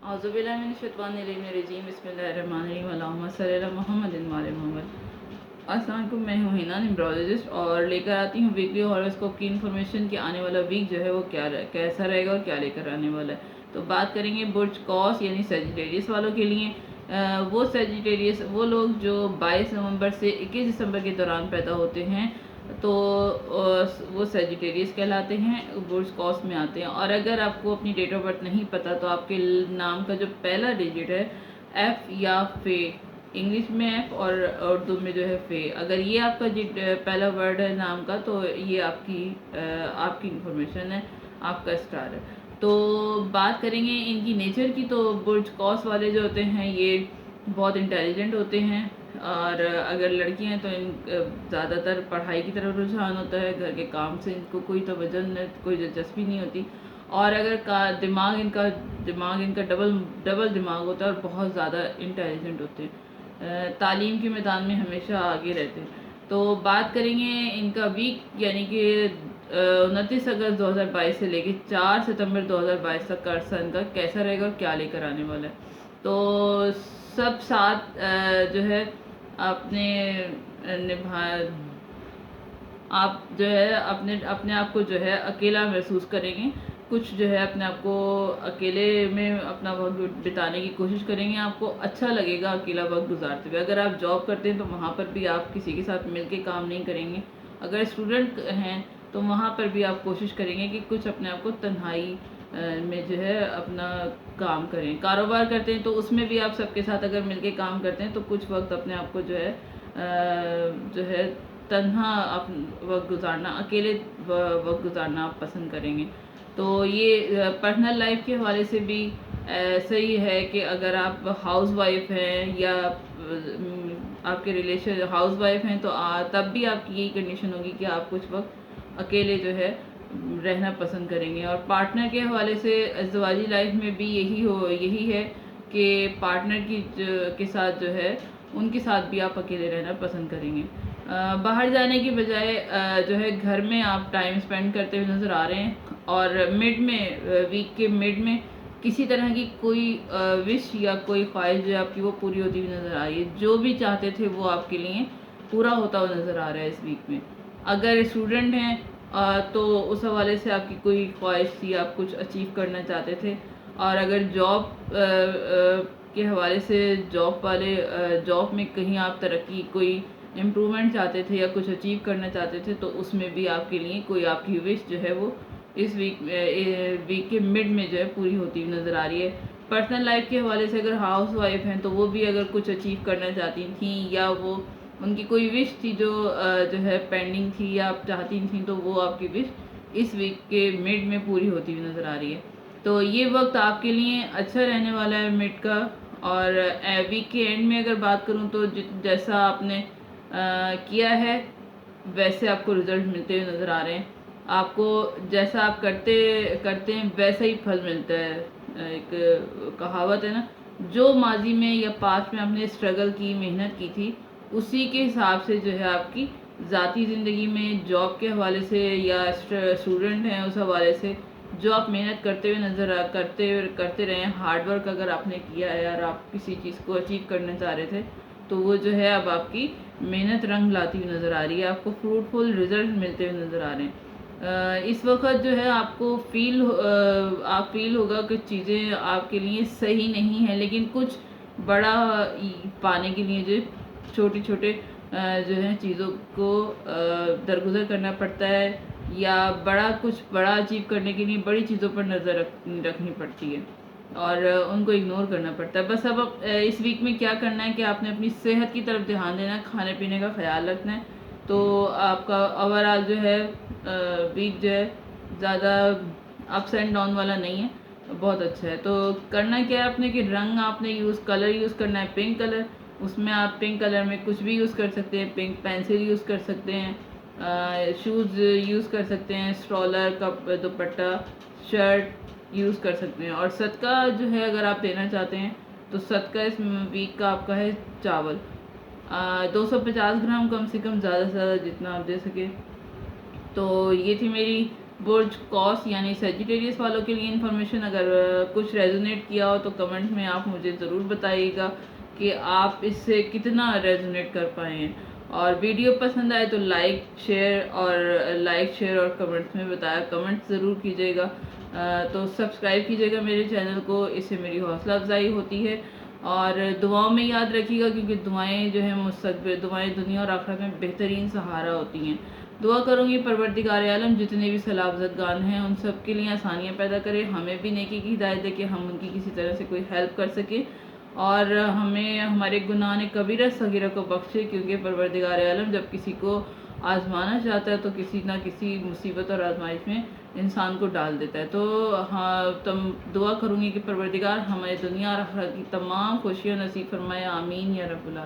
औज़ुबिल्लाहिमिनश्शैतानिर्रजीम बिस्मिल्लाहिर्रहमानिर्रहीम अल्लाहुम्मा सल्ली अला मुहम्मदिन व आले मोहम्मद। अस्सलाम वालेकुम, मैं हूँ हिना एम्ब्रॉयडरिस्ट और लेकर आती हूँ वीकली हॉरोस्कोप की इन्फॉर्मेशन कि आने वाला वीक जो है वो कैसा रहेगा और क्या लेकर आने वाला है। तो बात करेंगे बुर्ज कौस यानी सेजिटेरियस वालों के लिए। वो सेजिटेरियस वो लोग जो 22 नवंबर से 21 दिसंबर के दौरान पैदा होते हैं तो वो सेजिटेरियस कहलाते हैं, बुर्ज कौस में आते हैं। और अगर आपको अपनी डेट ऑफ बर्थ नहीं पता तो आपके नाम का जो पहला डिजिट है एफ़ या फे, इंग्लिश में एफ़ और उर्दू में जो है फे, अगर ये आपका पहला वर्ड है नाम का तो ये आपकी इंफॉर्मेशन है, आपका स्टार है। तो बात करेंगे इनकी नेचर की, तो बुर्ज कौस वाले जो होते हैं ये बहुत इंटेलिजेंट होते हैं। और अगर लड़की हैं तो ज़्यादातर पढ़ाई की तरफ रुझान होता है, घर के काम से इनको कोई तवज्जो कोई दिलचस्पी नहीं होती। और अगर दिमाग इनका डबल दिमाग होता है और बहुत ज़्यादा इंटेलिजेंट होते हैं, तालीम के मैदान में हमेशा आगे रहते हैं। तो बात करेंगे इनका वीक यानी कि 29 अगस्त 2022 से लेकर 4 सितंबर 2022 तक का अरसा इनका कैसा रहेगा और क्या लेकर आने वाला है। तो सब साथ जो है अपने निभा आप जो है अपने आप को जो है अकेला महसूस करेंगे। कुछ जो है अपने आप को अकेले में अपना वक्त बिताने की कोशिश करेंगे, आपको अच्छा लगेगा अकेला वक्त गुजारते हुए। अगर आप जॉब करते हैं तो वहाँ पर भी आप किसी के साथ मिलके काम नहीं करेंगे। अगर स्टूडेंट हैं तो वहाँ पर भी आप कोशिश करेंगे कि कुछ अपने आप को तन्हाई में जो है अपना काम करें। कारोबार करते हैं तो उसमें भी आप सबके साथ अगर मिलके काम करते हैं तो कुछ वक्त अपने आप को जो है तन्हा वक्त गुजारना, अकेले वक्त गुजारना आप पसंद करेंगे। तो ये पर्सनल लाइफ के हवाले से भी सही है कि अगर आप हाउस वाइफ हैं या आपके रिलेशन हाउस वाइफ हैं तो तब भी आपकी यही कंडीशन होगी कि आप कुछ वक्त अकेले जो है रहना पसंद करेंगे। और पार्टनर के हवाले से अज़वाजी लाइफ में भी यही है कि पार्टनर के साथ जो है उनके साथ भी आप अकेले रहना पसंद करेंगे। बाहर जाने की बजाय जो है घर में आप टाइम स्पेंड करते हुए नज़र आ रहे हैं। और वीक के मिड में किसी तरह की कोई विश या कोई ख्वाहिश जो आपकी वो पूरी होती हुई नज़र आ रही है। जो भी चाहते थे वो आपके लिए पूरा होता हुआ नज़र आ रहा है इस वीक में। अगर स्टूडेंट हैं तो उस हवाले से आपकी कोई ख्वाहिश थी, आप कुछ अचीव करना चाहते थे। और अगर जॉब के हवाले से जॉब में कहीं आप तरक्की कोई इम्प्रूवमेंट चाहते थे या कुछ अचीव करना चाहते थे तो उसमें भी आपके लिए कोई आपकी विश जो है वो इस वीक के मिड में जो है पूरी होती हुई नज़र आ रही है। पर्सनल लाइफ के हवाले से अगर हाउस वाइफ हैं तो वो भी अगर कुछ अचीव करना चाहती थी या वो उनकी कोई विश थी जो है पेंडिंग थी या आप चाहती थी तो वो आपकी विश इस वीक के मिड में पूरी होती हुई नज़र आ रही है। तो ये वक्त आपके लिए अच्छा रहने वाला है मिड का। और वीक के एंड में अगर बात करूँ तो जैसा आपने किया है वैसे आपको रिज़ल्ट मिलते हुए नज़र आ रहे हैं। आपको जैसा आप करते हैं वैसा ही फल मिलता है। एक कहावत है ना, जो माजी में या पास्ट में आपने स्ट्रगल की, मेहनत की थी, उसी के हिसाब से जो है आपकी ज़ाती ज़िंदगी में जॉब के हवाले से या स्टूडेंट हैं उस हवाले से जो आप मेहनत करते रहे, हार्ड वर्क अगर आपने किया है और आप किसी चीज़ को अचीव करना चाह रहे थे तो वो जो है अब आपकी मेहनत रंग लाती हुई नज़र आ रही है, आपको फ्रूटफुल रिज़ल्ट मिलते हुए नज़र आ रहे हैं। इस वक्त जो है आपको फील होगा कि चीज़ें आपके लिए सही नहीं है, लेकिन कुछ बड़ा पाने के लिए जो छोटे जो है चीज़ों को दरगुजर करना पड़ता है या कुछ बड़ा अचीव करने के लिए बड़ी चीज़ों पर नज़र रखनी पड़ती है और उनको इग्नोर करना पड़ता है। बस अब इस वीक में क्या करना है कि आपने अपनी सेहत की तरफ ध्यान देना है, खाने पीने का ख्याल रखना है। तो आपका ओवरऑल जो है वीक जो है ज़्यादा अप्स एंड डाउन वाला नहीं है, बहुत अच्छा है। तो करना क्या है आपने कि रंग आपने कलर यूज़ करना है पिंक कलर। उसमें आप पिंक कलर में कुछ भी यूज़ कर सकते हैं, पिंक पेंसिल यूज़ कर सकते हैं, शूज़ यूज़ कर सकते हैं, स्ट्रॉलर का दुपट्टा, शर्ट यूज़ कर सकते हैं। और सदका जो है अगर आप देना चाहते हैं तो सदका इस वीक का आपका है चावल, 250 ग्राम कम से कम, ज़्यादा से ज़्यादा जितना आप दे सके। तो ये थी मेरी برج قوس یعنی سیجیٹیریس والوں کے لیے انفارمیشن. اگر کچھ ریزونیٹ کیا ہو تو کمنٹ میں آپ مجھے ضرور بتائیے گا کہ آپ اس سے کتنا ریزونیٹ کر پائے ہیں. اور ویڈیو پسند آئے تو لائک شیئر اور کمنٹس میں کمنٹ ضرور کیجیے گا. تو سبسکرائب کیجیے گا میرے چینل کو، اس سے میری حوصلہ افزائی ہوتی ہے. اور دعاؤں میں یاد رکھیے گا، کیونکہ دعائیں جو ہیں دعائیں دنیا اور آخرت میں بہترین سہارا ہوتی ہیں. دعا کروں گی پروردگار عالم جتنے بھی سلافزدگان ہیں ان سب کے لیے آسانیاں پیدا کرے، ہمیں بھی نیکی کی ہدایت دے کہ ہم ان کی کسی طرح سے کوئی ہیلپ کر سکیں، اور ہمیں ہمارے گناہ کبیرہ صغیرہ کو بخشے. کیونکہ پروردگار عالم جب کسی کو آزمانا چاہتا ہے تو کسی نہ کسی مصیبت اور آزمائش میں انسان کو ڈال دیتا ہے. تو تم دعا کروں گی کہ پروردگار ہمیں دنیا اور آخرت کی تمام خوشیاں نصیب فرمائے. آمین یا رب العالمین.